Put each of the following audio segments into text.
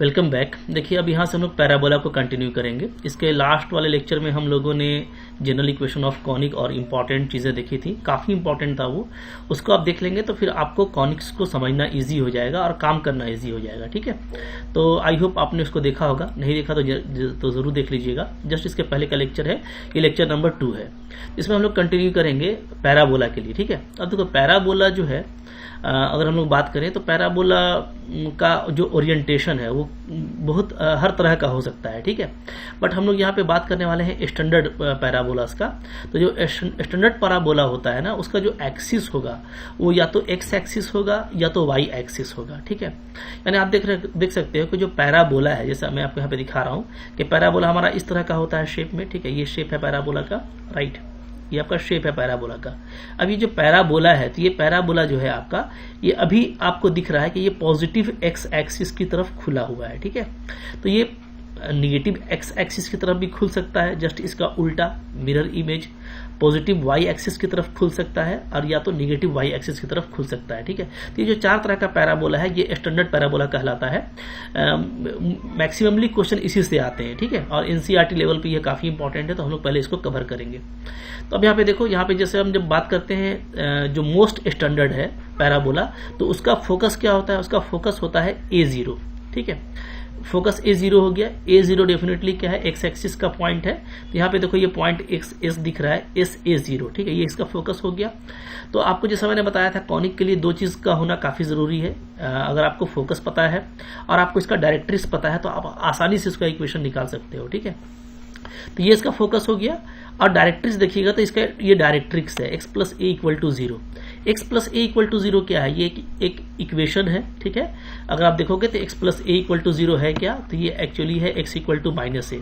Welcome back. देखिए अब यहाँ से हम लोग पैराबोला को कंटिन्यू करेंगे। इसके लास्ट वाले लेक्चर में हम लोगों ने जनरल इक्वेशन ऑफ कॉनिक और इम्पॉर्टेंट चीज़ें देखी थी, काफ़ी इंपॉर्टेंट था वो। उसको आप देख लेंगे तो फिर आपको कॉनिक्स को समझना इजी हो जाएगा और काम करना इजी हो जाएगा। ठीक है, तो आई होप आपने उसको देखा होगा, नहीं देखा तो ज़रूर देख लीजिएगा। जस्ट इसके पहले का लेक्चर है, ये लेक्चर नंबर 2 है। इसमें हम लोग कंटिन्यू करेंगे पैराबोला के लिए। ठीक है, अब देखो पैराबोला जो है, अगर हम लोग बात करें तो पैराबोला का जो ओरिएंटेशन है वो बहुत हर तरह का हो सकता है। ठीक है, बट हम लोग यहाँ पे बात करने वाले हैं स्टैंडर्ड पैराबोलास का। तो जो स्टैंडर्ड पैराबोला होता है ना, उसका जो एक्सिस होगा वो या तो एक्स एक्सिस होगा या तो वाई एक्सिस होगा। ठीक है, यानी आप देख सकते हो कि जो पैराबोला है, जैसा मैं आपको यहाँ पे दिखा रहा हूँ कि पैराबोला हमारा इस तरह का होता है शेप में। ठीक है, ये शेप है पैराबोला का, राइट, ये आपका शेप है पैराबोला का। अब ये जो पैराबोला है, तो ये पैराबोला जो है आपका, ये अभी आपको दिख रहा है कि ये पॉजिटिव एक्स एक्सिस की तरफ खुला हुआ है। ठीक है, तो ये निगेटिव एक्स एक्सिस की तरफ भी खुल सकता है, जस्ट इसका उल्टा mirror image. Positive Y axis की तरफ खुल सकता है और या तो निगेटिव वाई एक्सिस की तरफ खुल सकता है। ठीक है, तो ये जो 4 तरह का पैराबोला है ये स्टैंडर्ड पैराबोला कहलाता है। मैक्सिममली क्वेश्चन इसी से आते हैं। ठीक है, और एनसीईआरटी लेवल पे ये काफी इंपॉर्टेंट है, तो हम लोग पहले इसको कवर करेंगे। तो अब यहाँ पे देखो, यहाँ पे जैसे हम जब बात करते हैं जो मोस्ट स्टैंडर्ड है पैराबोला, तो उसका फोकस क्या होता है? उसका फोकस होता है A0। ठीक है, फोकस A0 हो गया। A0 डेफिनेटली क्या है? एक्स एक्सिस का पॉइंट है। तो यहाँ पे देखो ये पॉइंट एस दिख रहा है, SA0। ठीक है, ये इसका फोकस हो गया। तो आपको जैसा मैंने बताया था, कॉनिक के लिए 2 चीज का होना काफी जरूरी है। अगर आपको फोकस पता है और आपको इसका डायरेक्ट्रिक्स पता है तो आप आसानी से इसका इक्वेशन निकाल सकते हो। ठीक है, तो ये इसका फोकस हो गया। और डायरेक्ट्रिक्स देखिएगा तो इसका ये डायरेक्ट्रिक्स है x plus A equal to 0। x plus A equal to 0 क्या है? ये एक इक्वेशन है। ठीक है, अगर आप देखोगे तो x plus A equal to 0 है क्या? तो ये एक्चुअली है x equal to minus A.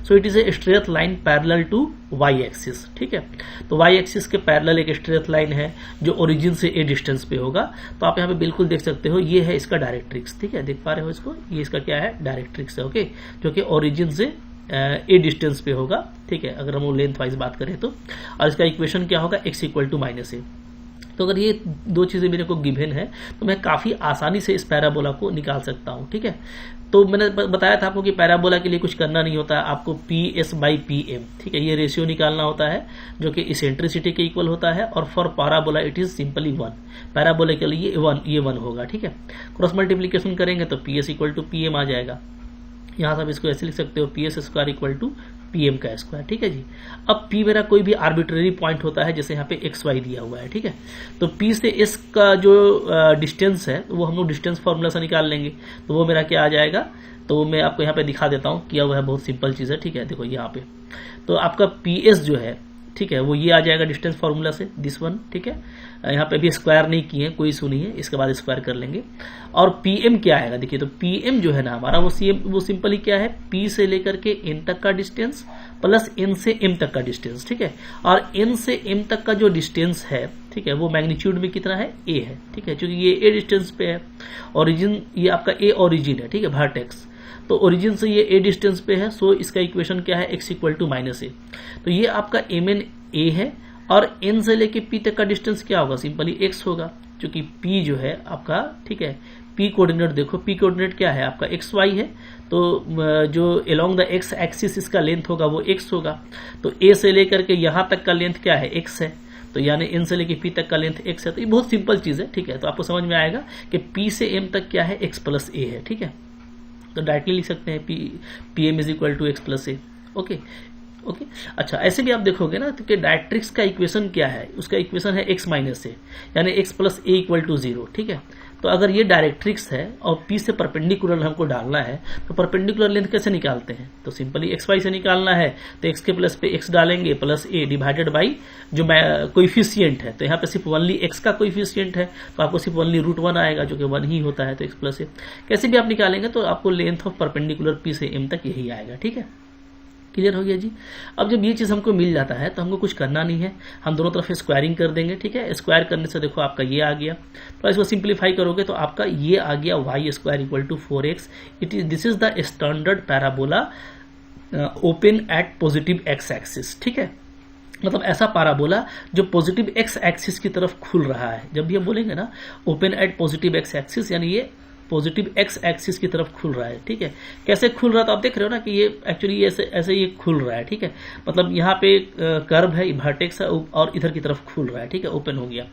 So it is a straight line parallel to y axis. ठीक है, तो y एक्सिस के पैरेलल एक स्ट्रेट लाइन है जो ओरिजिन से a डिस्टेंस पे होगा। तो आप यहाँ पे बिल्कुल देख सकते हो, ये है इसका डायरेक्ट्रिक्स। ठीक है, देख पा रहे हो इसको, ये इसका क्या है? डायरेक्ट्रिक्स है। ओके, जो कि ओरिजिन से ए डिस्टेंस पे होगा। ठीक है, अगर हम लेंथ वाइज बात करें तो, और इसका इक्वेशन क्या होगा? x इक्वल टू माइनस ए। तो अगर ये 2 चीजें मेरे को गिवन है तो मैं काफी आसानी से इस पैराबोला को निकाल सकता हूं। ठीक है, तो मैंने बताया था आपको कि पैराबोला के लिए कुछ करना नहीं होता है, आपको PS बाई PM, ठीक है, ये रेशियो निकालना होता है जो कि इसेंट्रिसिटी के इक्वल होता है। और for parabola it is simply 1। Parabola के लिए ये 1 होगा। ठीक है, क्रॉस मल्टीप्लीकेशन करेंगे तो PS इक्वल टू PM आ जाएगा। यहां से आप इसको ऐसे लिख सकते हो, PS square equal to PM का स्क्वायर। ठीक है जी, अब P मेरा कोई भी आर्बिट्रेरी पॉइंट होता है, जैसे यहाँ पे XY दिया हुआ है। ठीक है, तो P से S का जो डिस्टेंस है वो हम लोग डिस्टेंस फॉर्मूला से निकाल लेंगे। तो वो मेरा क्या आ जाएगा? तो मैं आपको यहाँ पे दिखा देता हूँ, किया हुआ है, बहुत सिंपल चीज है। ठीक है, देखो यहाँ पे तो आपका PS जो है, ठीक है, वो ये आ जाएगा डिस्टेंस फॉर्मूला से, दिस वन। ठीक है, यहाँ पे भी स्क्वायर नहीं किए, कोई इशू नहीं है, इसके बाद स्क्वायर कर लेंगे। और PM क्या आएगा? देखिए, तो PM जो है ना हमारा, वो सिंपली क्या है? P से लेकर के N तक का डिस्टेंस प्लस N से M तक का डिस्टेंस। ठीक है, और N से M तक का जो डिस्टेंस है, ठीक है, वो मैग्नीट्यूड में कितना है? A है। ठीक है, क्योंकि ये A डिस्टेंस पे है, ओरिजिन ये आपका A ओरिजिन है। ठीक है, वर्टेक्स, तो ओरिजिन से ये A डिस्टेंस पे है। सो इसका इक्वेशन क्या है? x इक्वल टू माइनस ए। तो ये आपका MN A है, और N से लेके P तक का डिस्टेंस क्या होगा? सिंपली x होगा, क्योंकि P जो है आपका, ठीक है, P कोऑर्डिनेट देखो, P कोऑर्डिनेट क्या है आपका? XY है। तो जो अलोंग द x एक्सिस इसका लेंथ होगा वो x होगा। तो A से लेकर के यहां तक का लेंथ क्या है? x है। तो यानी N से लेके P तक का लेंथ x है। तो ये बहुत सिंपल चीज है। ठीक है, तो आपको समझ में आएगा कि P से M तक क्या है? x प्लस a है। ठीक है, तो डायरेक्टली लिख सकते हैं PM is equal to X plus A. Okay, अच्छा, ऐसे भी आप देखोगे ना, तो डायरेक्ट्रिक्स का इक्वेशन क्या है? उसका इक्वेशन है x माइनस ए, यानी x plus A equal to 0। ठीक है, तो अगर ये डायरेक्ट्रिक्स है और P से परपेंडिकुलर हमको डालना है, तो परपेंडिकुलर लेंथ कैसे निकालते हैं? तो सिंपली XY से निकालना है, तो x के प्लस पे x डालेंगे, प्लस a डिवाइडेड बाई जो कोइफिशिएंट है। तो यहाँ पे सिर्फ ओनली x का कोइफिशिएंट है, तो आपको सिर्फ ओनली √1 आएगा, जो कि 1 ही होता है। तो x प्लस a कैसे भी आप निकालेंगे तो आपको लेंथ ऑफ परपेंडिकुलर P से M तक यही आएगा। ठीक है, क्लियर हो गया जी। अब जब ये चीज हमको मिल जाता है तो हमको कुछ करना नहीं है, हम दोनों तरफ स्क्वायरिंग कर देंगे। ठीक है, स्क्वायर करने से देखो आपका ये आ गया, तो इसको सिंप्लीफाई करोगे तो आपका ये आ गया y square equal to 4x। This is the standard parabola open at positive x axis. ठीक है, मतलब ऐसा पैराबोला जो पॉजिटिव x एक्सिस की तरफ खुल रहा है। जब भी हम बोलेंगे ना open at positive x axis, यानी ये पॉजिटिव एक्स एक्सिस की तरफ खुल रहा है। ठीक है, कैसे खुल रहा है तो आप देख रहे हो ना कि ये एक्चुअली ऐसे ये खुल रहा है। ठीक है, मतलब यहाँ पे कर्व है, वर्टेक्स है और इधर की तरफ खुल रहा है। ठीक है, ओपन हो गया।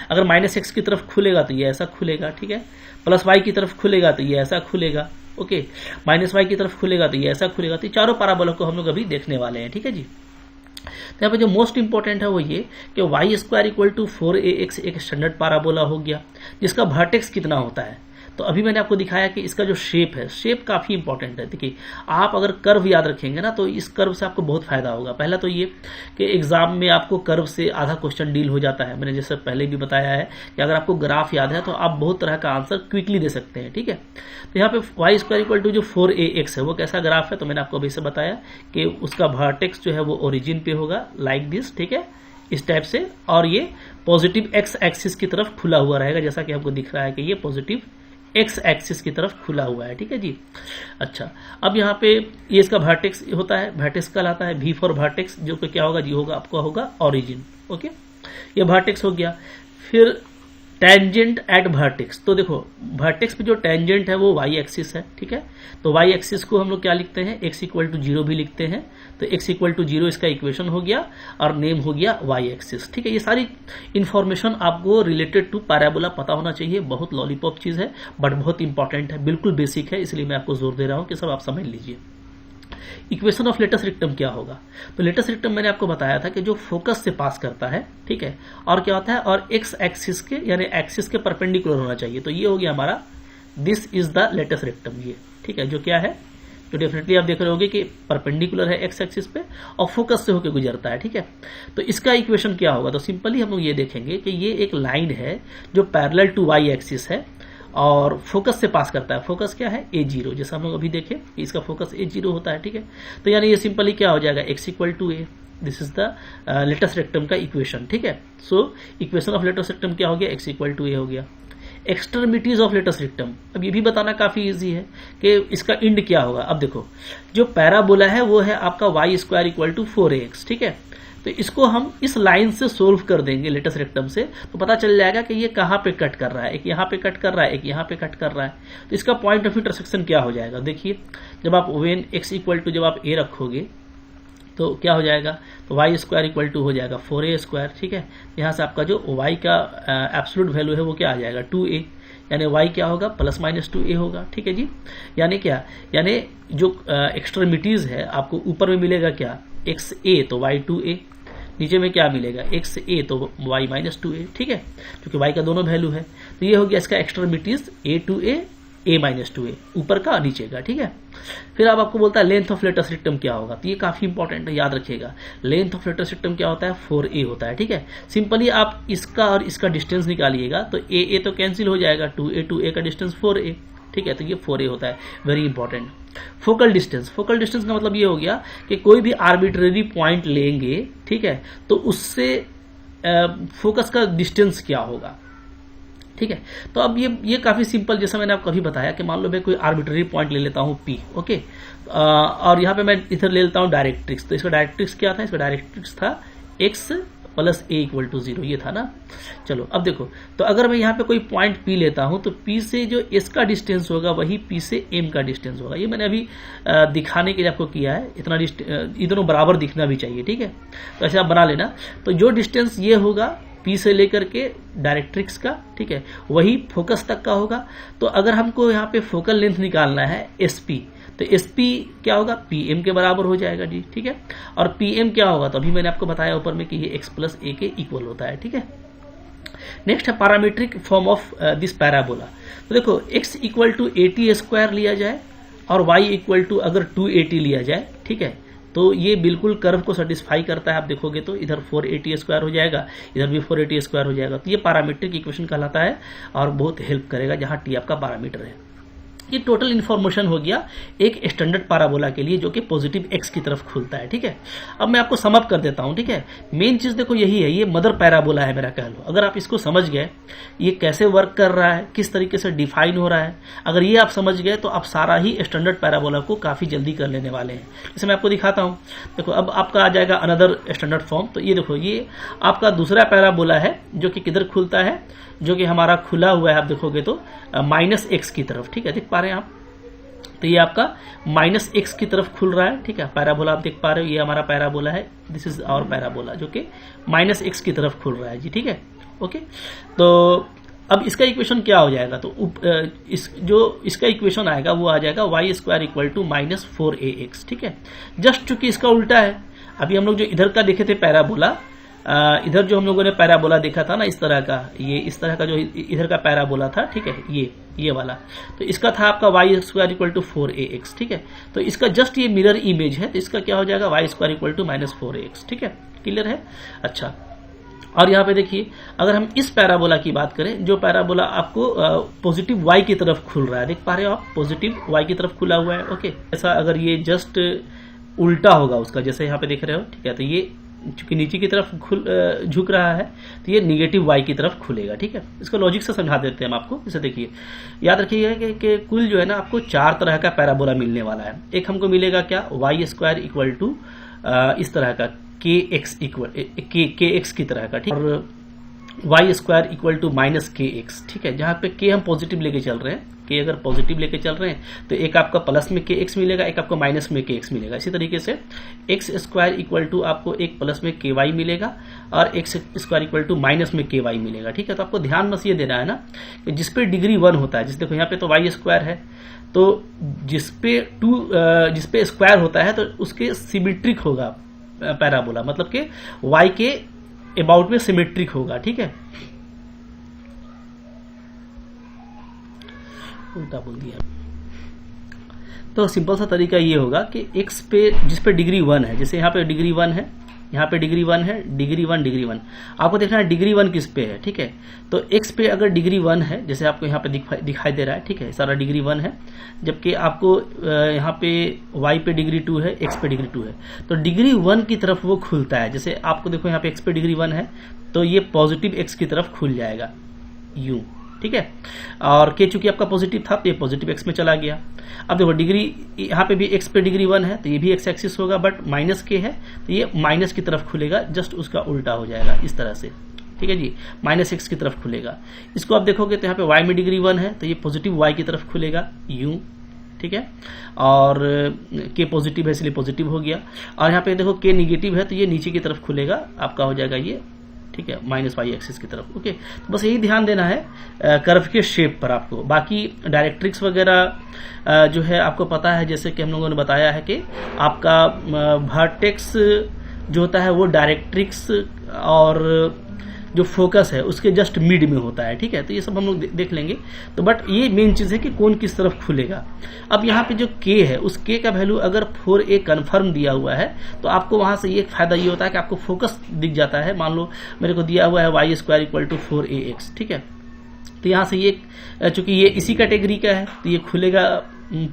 अगर -x की तरफ खुलेगा तो ये ऐसा खुलेगा। ठीक है, +y की तरफ खुलेगा तो ये ऐसा खुलेगा। ओके, -y की तरफ खुलेगा तो ये ऐसा खुलेगा। तो चारों पैराबोला को हम लोग अभी देखने वाले हैं। ठीक है जी, तो यहाँ पे जो मोस्ट इंपॉर्टेंट है वो ये कि y² = 4ax एक स्टैंडर्ड पैराबोला हो गया, जिसका वर्टेक्स कितना होता है। तो अभी मैंने आपको दिखाया कि इसका जो शेप है, शेप काफी इंपॉर्टेंट है। देखिए, आप अगर कर्व याद रखेंगे ना तो इस कर्व से आपको बहुत फायदा होगा। पहला तो ये कि एग्जाम में आपको कर्व से आधा क्वेश्चन डील हो जाता है। मैंने जैसे पहले भी बताया है कि अगर आपको ग्राफ याद है तो आप बहुत तरह का आंसर क्विकली दे सकते हैं। ठीक है, तो यहाँ पे y² = जो 4ax है वो कैसा ग्राफ है, तो मैंने आपको अभी से बताया कि उसका वर्टेक्स जो है वो ओरिजिन पे होगा, लाइक दिस। ठीक है, इस टाइप से, और ये पॉजिटिव एक्स एक्सिस की तरफ खुला हुआ रहेगा, जैसा कि आपको दिख रहा है कि ये पॉजिटिव एक्स एक्सिस की तरफ खुला हुआ है। ठीक है जी, अच्छा, अब यहाँ पे ये इसका वर्टेक्स होता है, वर्टेक्स कहलाता है V फॉर वर्टेक्स, जो कि क्या होगा जी, होगा आपका होगा ओरिजिन। ओके, ये वर्टेक्स हो गया। फिर टेंजेंट एट वर्टेक्स, तो देखो वर्टेक्स पे जो टेंजेंट है वो y एक्सिस है। ठीक है, तो y एक्सिस को हम लोग क्या लिखते हैं, x = 0 भी लिखते हैं। तो x = 0 इसका इक्वेशन हो गया और नेम हो गया y एक्सिस। ठीक है, ये सारी इंफॉर्मेशन आपको रिलेटेड टू पैराबोला पता होना चाहिए। बहुत लॉलीपॉप चीज है बट बहुत इंपॉर्टेंट है, बिल्कुल बेसिक है, इसलिए मैं आपको जोर दे रहा हूं कि सब आप समझ लीजिए। इक्वेशन ऑफ लेटेस्ट रेक्टम क्या होगा, तो लेटेस्ट रेक्टम मैंने आपको बताया था कि जो फोकस से पास करता है। ठीक है, और क्या होता है, और एक्स एक्सिस के यानी एक्सिस के परपेंडिकुलर होना चाहिए। तो ये हो गया हमारा, this is the latus rectum. ये ठीक है, जो क्या है, जो डेफिनेटली आप देख रहे होगे कि परपेंडिकुलर है एक्स एक्सिस पे और फोकस से होकर गुजरता है। ठीक है, तो इसका इक्वेशन क्या होगा, तो सिंपली हम लोग ये देखेंगे कि ये एक लाइन है जो पैरेलल टू y एक्सिस है और फोकस से पास करता है। फोकस क्या है, A0, जैसा हम लोग अभी देखे इसका फोकस A0 होता है। ठीक है, तो यानी ये सिंपली क्या हो जाएगा, x = a, this is the latus rectum का इक्वेशन। ठीक है, so equation of latus rectum क्या हो गया, x = a हो गया। एक्सट्रीमिटीज ऑफ लेटेस्ट रेक्टम, अब ये भी बताना काफी इजी है कि इसका इंड क्या होगा। अब देखो, जो पैराबोला है वो है आपका y² = 4ax। ठीक है, तो इसको हम इस लाइन से सोल्व कर देंगे लेटेस्ट रेक्टम से, तो पता चल जाएगा कि ये कहाँ पे कट कर रहा है, एक यहाँ पे कट कर रहा है, एक यहाँ पे कट कर रहा है। तो इसका पॉइंट ऑफ इंटरसेक्शन क्या हो जाएगा, देखिए, जब आप वेन x = जब आप a रखोगे तो क्या हो जाएगा, तो y² = हो जाएगा 4a²। ठीक है, यहाँ से आपका जो y का एब्सोल्यूट वैल्यू है वो क्या आ जाएगा, 2a, यानी y क्या होगा, ±2a होगा। ठीक है जी, यानी क्या, यानी जो एक्सट्रीमिटीज है आपको ऊपर में मिलेगा क्या, xa तो y2a, नीचे में क्या मिलेगा, xa तो y -2a। ठीक है, क्योंकि y का दोनों वैल्यू है। तो ये हो गया इसका extremities a to a, a -2a, ऊपर का नीचे का। ठीक है, फिर अब आपको बोलता है लेंथ ऑफ लेटेस्ट रेक्टम क्या होगा, तो ये काफी इंपॉर्टेंट है, याद रखिएगा। लेंथ ऑफ लेटेस्ट रेक्टम क्या होता है, 4a होता है। ठीक है, सिंपली आप इसका और इसका डिस्टेंस निकालिएगा तो a तो कैंसिल हो जाएगा, 2a to a का डिस्टेंस 4a। ठीक है, तो ये 4a होता है, very important. Focal distance, focal distance का मतलब ये हो गया कि कोई भी आर्बिट्रेरी पॉइंट लेंगे, ठीक है, तो उससे फोकस का डिस्टेंस क्या होगा। ठीक है, तो अब ये काफी सिंपल, जैसा मैंने आपको अभी बताया कि मान लो मैं कोई आर्बिट्रेरी पॉइंट ले लेता हूं P। ओके, और यहाँ पे मैं इधर ले लेता हूं डायरेक्ट्रिक्स। तो इसका डायरेक्ट्रिक्स क्या था, इसका डायरेक्ट्रिक्स था x + a = 0, ये था ना। चलो अब देखो, तो अगर मैं यहाँ पे कोई पॉइंट P लेता हूं तो P से जो S का डिस्टेंस होगा वही P से M का डिस्टेंस होगा। ये मैंने अभी दिखाने के लिए आपको किया है, इतना ये दोनों बराबर दिखना भी चाहिए। ठीक है, तो ऐसे आप बना लेना। तो जो डिस्टेंस ये होगा P से लेकर के डायरेक्ट्रिक्स का, ठीक है, वही फोकस तक का होगा। तो अगर हमको यहाँ पे फोकल लेंथ निकालना है SP, तो SP क्या होगा, PM के बराबर हो जाएगा जी। ठीक है, और PM क्या होगा, तो अभी मैंने आपको बताया ऊपर में कि ये x + a के इक्वल होता है। ठीक है, नेक्स्ट है parametric form of this parabola. तो देखो x = 80² लिया जाए और y = अगर 280 लिया जाए, ठीक है, तो ये बिल्कुल कर्व को सेटिस्फाई करता है। आप देखोगे तो इधर 480² हो जाएगा, इधर भी 480² हो जाएगा। तो ये पैरामीट्रिक इक्वेशन कहलाता है और बहुत हेल्प करेगा, जहां t आपका पैरामीटर है। ये टोटल इन्फॉर्मेशन हो गया एक स्टैंडर्ड पैराबोला के लिए जो कि पॉजिटिव एक्स की तरफ खुलता है। ठीक है, अब मैं आपको सम अप कर देता हूं। ठीक है, मेन चीज देखो यही है, ये मदर पैराबोला है मेरा, कह लो। अगर आप इसको समझ गए ये कैसे वर्क कर रहा है, किस तरीके से डिफाइन हो रहा है, अगर ये आप समझ गए तो आप सारा ही स्टैंडर्ड पैराबोला को काफी जल्दी कर लेने वाले हैं। जैसे मैं आपको दिखाता हूं, देखो अब आपका आ जाएगा अनदर स्टैंडर्ड फॉर्म। तो ये देखो ये आपका दूसरा पैराबोला है जो कि किधर खुलता है, जो कि हमारा खुला हुआ है, आप देखोगे तो माइनस एक्स की तरफ। ठीक है, देख पा रहे हैं आप, तो ये आपका माइनस एक्स की तरफ खुल रहा है। ठीक है, पैराबोला आप देख पा रहे हो, ये हमारा पैराबोला है, दिस इज आवर पैराबोला जो कि माइनस एक्स की तरफ खुल रहा है जी। ठीक है, ओके। तो अब इसका इक्वेशन क्या हो जाएगा, तो इसका इक्वेशन आएगा वो आ जाएगा Y square equal to minus 4ax। ठीक है, जस्ट चूंकि इसका उल्टा है। अभी हम लोग जो इधर का देखे थे पैराबोला, इधर जो हम लोगों ने पैराबोला देखा था ना इस तरह का, ये इस तरह का जो इधर का पैराबोला था। ठीक है, ये वाला, तो इसका था आपका Y square equal to 4ax। ठीक है, तो इसका जस्ट ये मिरर इमेज है, तो इसका क्या हो जाएगा Y square equal to minus 4ax। ठीक है, क्लियर है। अच्छा, और यहाँ पे देखिए अगर हम इस पैराबोला की बात करें, जो पैराबोला आपको पॉजिटिव वाई की तरफ खुल रहा है, देख पा रहे हो आप, पॉजिटिव वाई की तरफ खुला हुआ है। ओके, ऐसा अगर ये जस्ट उल्टा होगा उसका, जैसे यहाँ पे देख रहे हो। ठीक है, तो ये चूंकि नीचे की तरफ झुक रहा है तो ये निगेटिव वाई की तरफ खुलेगा। ठीक है, इसको लॉजिक से समझा देते हैं हम आपको। जैसे देखिए, याद रखिएगा कि कुल जो है ना आपको 4 तरह का पैराबोला मिलने वाला है। एक हमको मिलेगा क्या, वाई स्क्वायर इक्वल टू इस तरह का के एक्स की तरह का। ठीक, और Y square equal to minus K X. ठीक है, जहां पे के हम पॉजिटिव लेके चल रहे हैं, के अगर पॉजिटिव लेके चल रहे हैं तो एक आपका प्लस में के एक्स मिलेगा, एक आपको माइनस में के एक्स मिलेगा। इसी तरीके से एक्स स्क्वायर इक्वल टू आपको एक प्लस में के वाई मिलेगा और X square equal to minus में के वाई मिलेगा। ठीक है, तो आपको ध्यान बस ये देना है ना कि जिसपे डिग्री 1 होता है, जिस देखो यहाँ पे तो वाई स्क्वायर है, तो जिसपे स्क्वायर होता है तो उसके सिमेट्रिक होगा पैराबोला, मतलब कि वाई के अबाउट में सिमेट्रिक होगा। ठीक है, उल्टा बोल दिया। तो सिंपल सा तरीका ये होगा कि x पे जिस पे डिग्री 1 है, जैसे यहाँ पे डिग्री 1 है, यहाँ पे डिग्री 1 है, डिग्री 1 आपको देखना है डिग्री 1 किस पे है। ठीक है, तो x पे अगर डिग्री 1 है, जैसे आपको यहाँ पे दिखाई दे रहा है। ठीक है, सारा डिग्री 1 है, जबकि आपको यहाँ पे y पे डिग्री 2 है, x पे डिग्री 2 है, तो डिग्री 1 की तरफ वो खुलता है। जैसे आपको देखो यहाँ पे x पे डिग्री 1 है तो ये पॉजिटिव x की तरफ खुल जाएगा यूं। ठीक है, और के चूंकि आपका पॉजिटिव था तो ये पॉजिटिव एक्स में चला गया। अब देखो डिग्री यहाँ पे भी एक्स पे डिग्री 1 है तो ये भी एक्स एक्सिस होगा, बट माइनस के है तो ये माइनस की तरफ खुलेगा, जस्ट उसका उल्टा हो जाएगा इस तरह से। ठीक है जी, माइनस एक्स की तरफ खुलेगा। इसको आप देखोगे तो यहाँ पे वाई में डिग्री 1 है तो ये पॉजिटिव वाई की तरफ खुलेगा यूं। ठीक है, और के पॉजिटिव है इसलिए पॉजिटिव हो गया, और यहाँ पे देखो के निगेटिव है तो ये नीचे की तरफ खुलेगा, आपका हो जाएगा ये। ठीक है, माइनस वाई एक्सिस की तरफ। ओके, तो बस यही ध्यान देना है कर्व के शेप पर आपको। बाकी डायरेक्ट्रिक्स वगैरह जो है आपको पता है, जैसे कि हम लोगों ने बताया है कि आपका वर्टेक्स जो होता है वो डायरेक्ट्रिक्स और जो फोकस है उसके जस्ट मिड में होता है। ठीक है, तो ये सब हम लोग देख लेंगे। तो बट ये मेन चीज है कि कौन किस तरफ खुलेगा। अब यहाँ पे जो k है उस k का वैल्यू अगर 4a कन्फर्म दिया हुआ है तो आपको वहां से ये फायदा ये होता है कि आपको फोकस दिख जाता है। मान लो मेरे को दिया हुआ है Y square equal to 4ax। ठीक है, तो यहाँ से ये चूंकि ये इसी कैटेगरी का है तो ये खुलेगा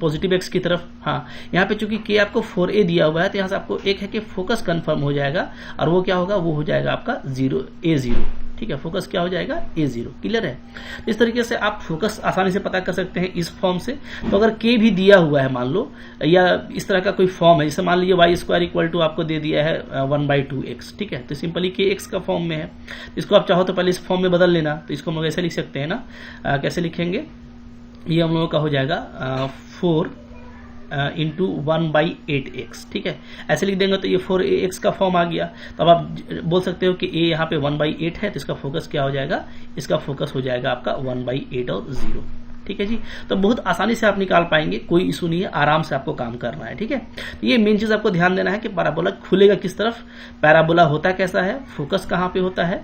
पॉजिटिव एक्स की तरफ। हाँ, यहाँ पे चूंकि के आपको 4a दिया हुआ है तो यहाँ से आपको एक है कि फोकस कंफर्म हो जाएगा, और वो क्या होगा, वो हो जाएगा आपका a0। ठीक है, फोकस क्या हो जाएगा a0। क्लियर है, इस तरीके से आप फोकस आसानी से पता कर सकते हैं इस फॉर्म से। तो अगर k भी दिया हुआ है मान लो, या इस तरह का कोई फॉर्म है, जैसे मान लीजिए वाई स्क्वायर इक्वल टू आपको दे दिया है 1/2x। ठीक है, तो सिंपली k x का फॉर्म में है, इसको आप चाहो तो पहले इस फॉर्म में बदल लेना। तो इसको हम लोग ऐसे लिख सकते हैं ना, कैसे लिखेंगे, ये हम लोगों का हो जाएगा 4 इंटू 1/8x। ठीक है, ऐसे लिख देंगे तो ये 4ax का फॉर्म आ गया। तो अब आप बोल सकते हो कि a यहाँ पे 1/8 है तो इसका फोकस क्या हो जाएगा, इसका फोकस हो जाएगा आपका 1/8 और 0। ठीक है जी, तो बहुत आसानी से आप निकाल पाएंगे, कोई इशू नहीं है, आराम से आपको काम करना है। ठीक है, तो ये मेन चीज आपको ध्यान देना है कि पैराबोला खुलेगा किस तरफ, पैराबोला होता कैसा है, फोकस कहाँ पे होता है,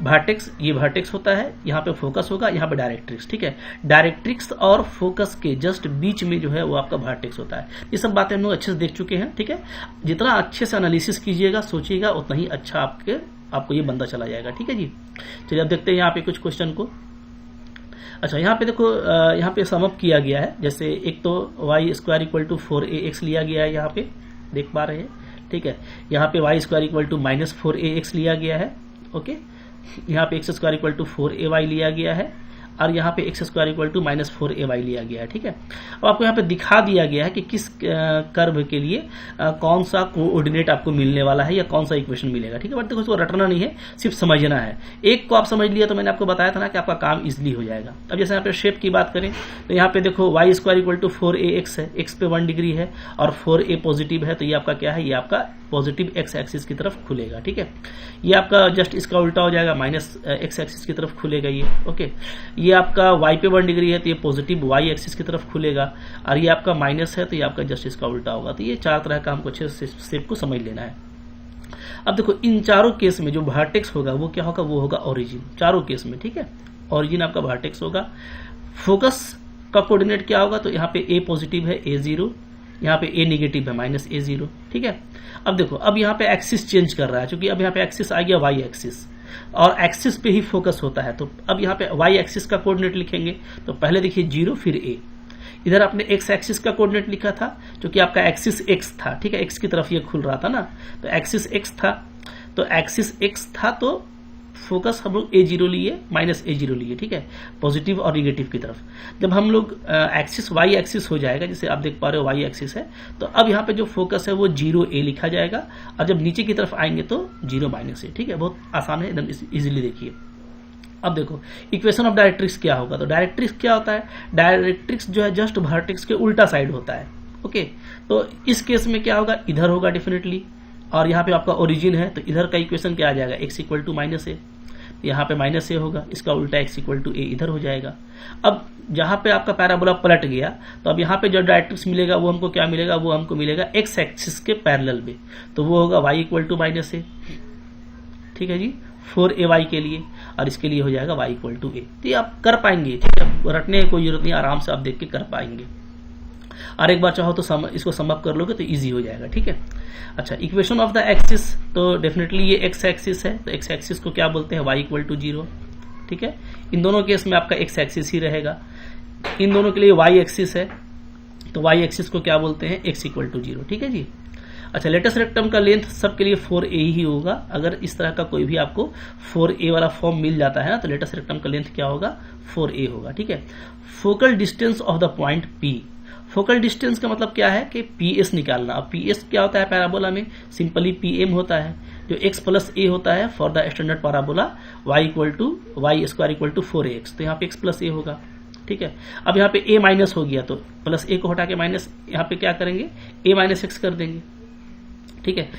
वर्टेक्स, ये वर्टेक्स होता है, यहाँ पे फोकस होगा, यहाँ पे डायरेक्ट्रिक्स। ठीक है, डायरेक्ट्रिक्स और फोकस के जस्ट बीच में जो है वो आपका वर्टेक्स होता है। ये सब बातें हम लोग अच्छे से देख चुके हैं। ठीक है, जितना अच्छे से एनालिसिस कीजिएगा, सोचिएगा, उतना ही अच्छा आपको ये बंदा चला जाएगा। ठीक है जी, चलिए अब देखते हैं यहाँ पे कुछ क्वेश्चन को। अच्छा, यहाँ पे देखो, यहाँ पे सम अप किया गया है। जैसे एक तो Y square equal to 4ax लिया गया है, यहाँ पे देख पा रहे हैं, ठीक है। यहाँ पे Y square equal to -4ax लिया गया है, ओके। यहाँ पे x square equal to 4ay लिया गया है, और यहाँ पे x square equal to -4ay लिया गया है, ठीक है। अब आपको यहाँ पे दिखा दिया गया है कि किस कर्व के लिए कौन सा कोऑर्डिनेट आपको मिलने वाला है या कौन सा इक्वेशन मिलेगा, ठीक है। बट देखो, उसको रटना नहीं है, सिर्फ समझना है। एक को आप समझ लिया तो मैंने आपको बताया था ना कि आपका काम इजिली हो जाएगा। अब जैसे यहाँ पे शेप की बात करें तो यहाँ पे देखो Y square equal to 4ax है, एक्स पे 1 डिग्री है और 4a पॉजिटिव है, तो ये आपका क्या है, ये आपका पॉजिटिव एक्स एक्सिस की तरफ खुलेगा, ठीक है। ये आपका जस्ट इसका उल्टा हो जाएगा, माइनस एक्स एक्सिस की तरफ खुलेगा ये, ओके। ये आपका y पे 1 डिग्री है तो ये पॉजिटिव y एक्सिस की तरफ खुलेगा, और ये आपका माइनस है तो ये आपका जस्ट इसका उल्टा होगा। तो ये 4 तरह का हमको अच्छे से शेप को समझ लेना है। अब देखो, इन चारों केस में जो वर्टेक्स होगा वो क्या होगा, वो होगा ओरिजिन, चारों केस में, ठीक है। ओरिजिन आपका वर्टेक्स होगा। फोकस का कोऑर्डिनेट क्या होगा, तो यहाँ पे a पॉजिटिव है, a0, यहाँ पे a नेगेटिव है, -a0, ठीक है। अब देखो, अब यहाँ पे एक्सिस चेंज कर रहा है, क्योंकि अब यहाँ पे एक्सिस आ गया y एक्सिस, और एक्सिस पे ही फोकस होता है। तो अब यहाँ पे y एक्सिस का कोऑर्डिनेट लिखेंगे, तो पहले देखिए 0 फिर a। इधर आपने x एक्सिस का कोऑर्डिनेट लिखा था, क्योंकि आपका एक्सिस x था, ठीक है, x की तरफ ये खुल रहा था ना, तो एक्सिस x था, तो एक्सिस x था तो फोकस हम लोग a0 लिए, -a0 लिए, ठीक है, पॉजिटिव और निगेटिव की तरफ। जब हम लोग एक्सिस y एक्सिस हो जाएगा, जैसे आप देख पा रहे हो y एक्सिस है, तो अब यहाँ पे जो फोकस है वो 0a लिखा जाएगा, और जब नीचे की तरफ आएंगे तो 0-a, ठीक है। बहुत आसान है, एकदम इजीली देखिए। अब देखो, इक्वेशन ऑफ डायरेक्ट्रिक्स क्या होगा, तो डायरेक्ट्रिक्स क्या होता है, डायरेक्ट्रिक्स जो है जस्ट वर्टेक्स के उल्टा साइड होता है, ओके। तो इस केस में क्या होगा, इधर होगा डेफिनेटली, और यहाँ पे आपका ओरिजिन है तो इधर का इक्वेशन क्या आ जाएगा, x इक्वल टू -a, यहाँ पे -a होगा, इसका उल्टा x इक्वल टू a इधर हो जाएगा। अब जहाँ पे आपका पैराबोला पलट गया, तो अब यहाँ पे जो डायरेक्ट्रिक्स मिलेगा वो हमको क्या मिलेगा, वो हमको मिलेगा x एक्सिस के पैरेलल में, तो वो होगा y इक्वल टू -a, ठीक है जी, 4ay के लिए, और इसके लिए हो जाएगा y इक्वल टू a। तो ये आप कर पाएंगे, ठीक है, रटने की कोई जरूरत नहीं, आराम से आप देख के कर पाएंगे, और एक बार चाहो तो इसको सम अप कर लोगे तो इजी हो जाएगा, ठीक है। अच्छा, इक्वेशन ऑफ द एक्सिस, तो डेफिनेटली ये x एक्सिस है, तो x एक्सिस को क्या बोलते हैं, y इक्वल टू 0, ठीक है। इन दोनों केस में आपका x एक्सिस ही रहेगा। इन दोनों के लिए y एक्सिस है, तो y एक्सिस को क्या बोलते हैं, x इक्वल टू 0, ठीक है जी। अच्छा, लेटस रेक्टम का लेंथ सबके लिए 4a ही होगा। अगर इस तरह का कोई भी आपको 4a वाला फॉर्म मिल जाता है ना, तो लेटस रेक्टम का लेंथ क्या होगा, 4a होगा, ठीक है। Focal distance of the point P, focal distance का मतलब क्या है कि PS निकालना। अब PS क्या होता है पैराबोला में, सिंपली PM होता है, जो x प्लस a होता है for the standard parabola y square equal to 4ax, तो यहाँ पे x प्लस a होगा, ठीक है। अब यहाँ पे a माइनस हो गया, तो प्लस a को हटा के माइनस, यहाँ पे क्या करेंगे, a माइनस x कर देंगे, ठीक है।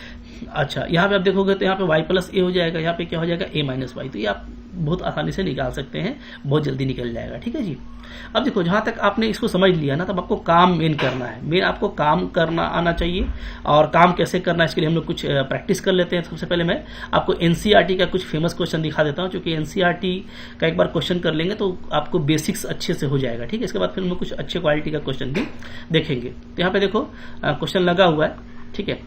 अच्छा, यहाँ पे आप देखोगे तो यहाँ पे y प्लस a हो जाएगा, यहाँ पे क्या हो जाएगा, a माइनस y, तो ये आप बहुत आसानी से निकाल सकते हैं, बहुत जल्दी निकल जाएगा, ठीक है जी। अब देखो, जहां तक आपने इसको समझ लिया ना, तब आपको काम मेन करना है, मेन आपको काम करना आना चाहिए। और काम कैसे करना है इसके लिए हम लोग कुछ प्रैक्टिस कर लेते हैं। सबसे पहले मैं आपको एनसीईआरटी का कुछ फेमस क्वेश्चन दिखा देता हूं, क्योंकि एनसीईआरटी का एक बार क्वेश्चन कर लेंगे तो आपको बेसिक्स अच्छे से हो जाएगा, ठीक है। इसके बाद फिर हम लोग कुछ अच्छे क्वालिटी का क्वेश्चन भी देखेंगे। तो यहाँ पे देखो क्वेश्चन लगा हुआ है, ठीक है।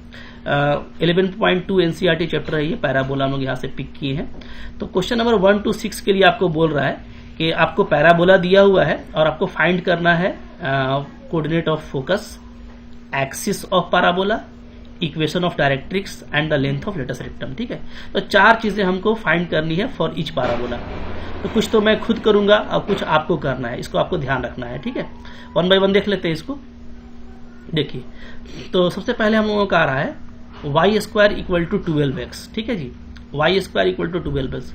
11.2 एनसीईआरटी चैप्टर है ये, पैराबोला हम लोग यहाँ से पिक किए हैं। तो क्वेश्चन नंबर 1 to 6 के लिए आपको बोल रहा है कि आपको पैराबोला दिया हुआ है और आपको फाइंड करना है coordinate of focus, axis of parabola, equation of directrix and the length of latus rectum, ठीक है। तो 4 चीजें हमको फाइंड करनी है फॉर ईच पैराबोला। तो कुछ तो मैं खुद करूंगा और कुछ आपको करना है, इसको आपको ध्यान रखना है, ठीक है। 1 by 1 देख लेते हैं इसको। देखिए, तो सबसे पहले हम लोगों का आ रहा है y square equal to 12x, ठीक है जी, y square equal to 12x।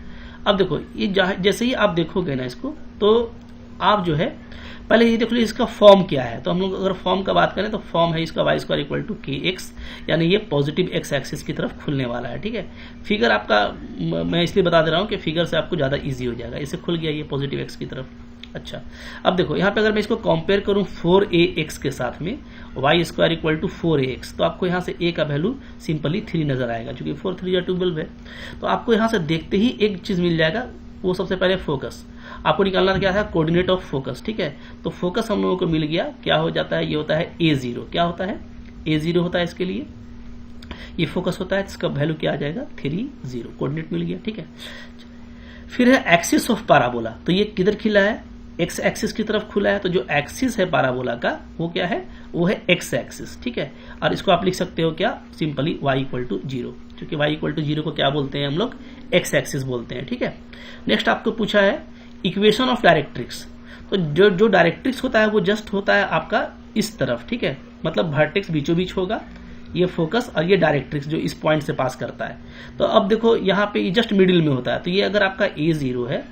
अब देखो, ये जैसे ही आप देखोगे ना इसको, तो आप जो है पहले ये देख लो इसका फॉर्म क्या है। तो हम लोग अगर फॉर्म का बात करें तो फॉर्म है इसका y square equal to kx, यानी ये पॉजिटिव x एक्सिस की तरफ खुलने वाला है, ठीक है। फिगर आपका मैं इसलिए बता दे रहा हूँ कि फिगर से आपको ज्यादा इजी हो जाएगा। इसे खुल गया ये पॉजिटिव x की तरफ। अच्छा, अब देखो यहाँ पे अगर मैं इसको कंपेयर करूं 4ax के साथ में, y square equal to 4ax, तो आपको यहाँ से a का वैल्यू सिंपली 3 नजर आएगा, क्योंकि 4 3 12 है। तो आपको यहाँ से देखते ही एक चीज मिल जाएगा, वो सबसे पहले फोकस आपको निकालना क्या है, कोऑर्डिनेट ऑफ फोकस, ठीक है। तो फोकस हम लोगों को मिल गया, क्या हो जाता है, ये होता है a0। क्या होता है, a0 होता है इसके लिए, ये फोकस होता है, इसका वैल्यू क्या आ जाएगा 3 0, कोऑर्डिनेट मिल गया, ठीक है। फिर है एक्सिस ऑफ पैराबोला, तो ये किधर खिला है, एक्स एक्सिस की तरफ खुला है, तो जो एक्सिस है पैराबोला का वो क्या है, वो है एक्स एक्सिस, ठीक है। और इसको आप लिख सकते हो क्या, सिंपली y इक्वल टू 0, क्योंकि y इक्वल टू 0 को क्या बोलते हैं हम लोग, एक्स एक्सिस बोलते हैं, ठीक है। नेक्स्ट आपको पूछा है इक्वेशन ऑफ डायरेक्ट्रिक्स। तो जो डायरेक्ट्रिक्स होता है वो जस्ट होता है आपका इस तरफ, ठीक है, मतलब वर्टेक्स बीचों बीच होगा, ये फोकस और ये डायरेक्ट्रिक्स जो इस पॉइंट से पास करता है। तो अब देखो यहाँ पे ये जस्ट मिडिल में होता है, तो ये अगर आपका A0 है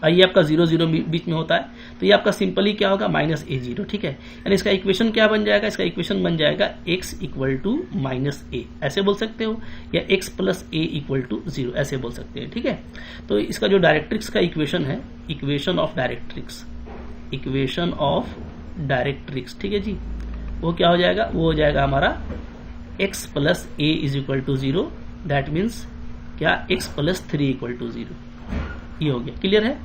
और ये आपका 0 0 बीच में होता है, तो ये आपका सिंपली क्या होगा, -A0, ठीक है। यानी इसका इक्वेशन क्या बन जाएगा, इसका इक्वेशन बन जाएगा x इक्वल टू -a, ऐसे बोल सकते हो, या x plus a equal to 0, ऐसे बोल सकते हैं, ठीक है। तो इसका जो डायरेक्ट्रिक्स का इक्वेशन है, equation of directrix, equation of directrix, ठीक है जी, वो क्या हो जाएगा, वो हो जाएगा हमारा x plus a is equal to 0, that means क्या, x प्लस 3 इक्वल टू 0, ये हो गया, क्लियर है।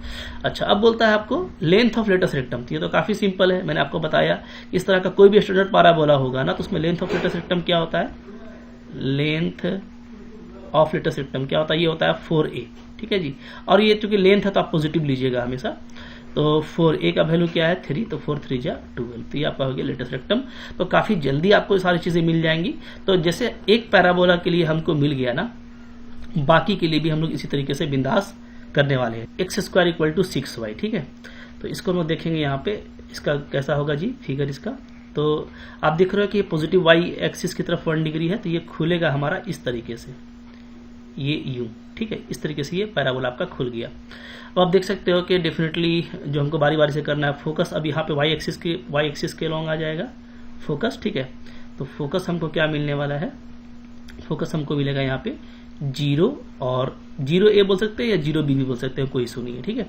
अच्छा, अब बोलता है आपको लेंथ ऑफ लेटस रेक्टम। ये तो काफी सिंपल है, मैंने आपको बताया इस तरह का कोई भी स्टैंडर्ड पैराबोला होगा ना, तो उसमें लेंथ ऑफ लेटस रेक्टम क्या होता है, लेंथ ऑफ लेटस रेक्टम क्या होता है, ये होता है 4a, ठीक है जी। और ये चूंकि लेंथ है तो आप पॉजिटिव लीजिएगा हमेशा, तो 4a का वैल्यू क्या है 3, तो 4 3 जा 12, तो ये आपका हो गया लेटस रेक्टम। तो काफी जल्दी आपको सारी चीजें मिल जाएंगी। तो जैसे एक पैराबोला के लिए हमको मिल गया ना, बाकी के लिए भी हम लोग इसी तरीके से बिंदास करने वाले हैं। x² इक्वल टू 6y, ठीक है। तो इसको हम लोग देखेंगे यहाँ पे, इसका कैसा होगा जी फिगर इसका। तो आप देख रहे हो कि ये पॉजिटिव y एक्सिस की तरफ 1 डिग्री है, तो ये खुलेगा हमारा इस तरीके से, ये यूं, ठीक है, इस तरीके से ये पैराबोला आपका खुल गया। अब आप देख सकते हो कि डेफिनेटली जो हमको बारी बारी से करना है, फोकस अब यहाँ पे y एक्सिस के लॉन्ग आ जाएगा फोकस, ठीक है। तो फोकस हमको क्या मिलने वाला है, फोकस हमको मिलेगा यहाँ पे 0 और 0a बोल सकते हैं या 0b भी बोल सकते हैं, कोई इशू नहीं है, ठीक है।